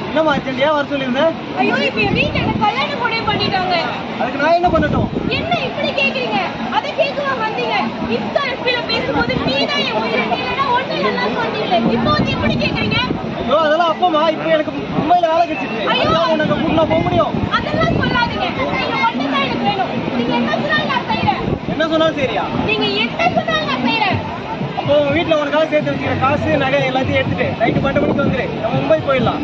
என்னமா அர்ஜென்ட் ஏன் வர சொல்லிருந்தேன்? ஐயோ இப்ப என் வீட்ல என்ன கல்யாணம் கூட பண்ணிட்டாங்க. அதுக்கு நான் என்ன பண்ணட்டும்? என்ன இப்படி கேக்குறீங்க? அத கேக்குவா வந்தீங்க. இன்ஸ்டா எஃப்ல பேசும்போது நீ தான் என் உயிரை நீலனா ஒண்ணு இல்லனா சொன்னீங்களே. இப்போ வந்து இப்படி கேக்குறீங்க? ஐயோ அதெல்லாம் அப்பமா இப்போ எனக்கு மும்பைல வேலை கிடைச்சிருக்கு. ஐயோ உனக்கு கூட்டினா போக முடியும்? அதெல்லாம் சொல்லாதீங்க. நீங்க ஒண்ணு தான் எனக்கு வேணும். நீங்க என்ன சொன்னாலும் நான் செய்றேன். என்ன சொன்னாலும் சரியா? நீங்க என்ன சொன்னாலும் நான் செய்றேன். அப்போ வீட்டுல உனக்காக சேர்த்து வச்சுக்கிற காசு நகை எல்லாத்தையும் எடுத்துட்டு நைட்டு 12 மணிக்கு வந்துரு. நம்ம மும்பை போயிடலாம்.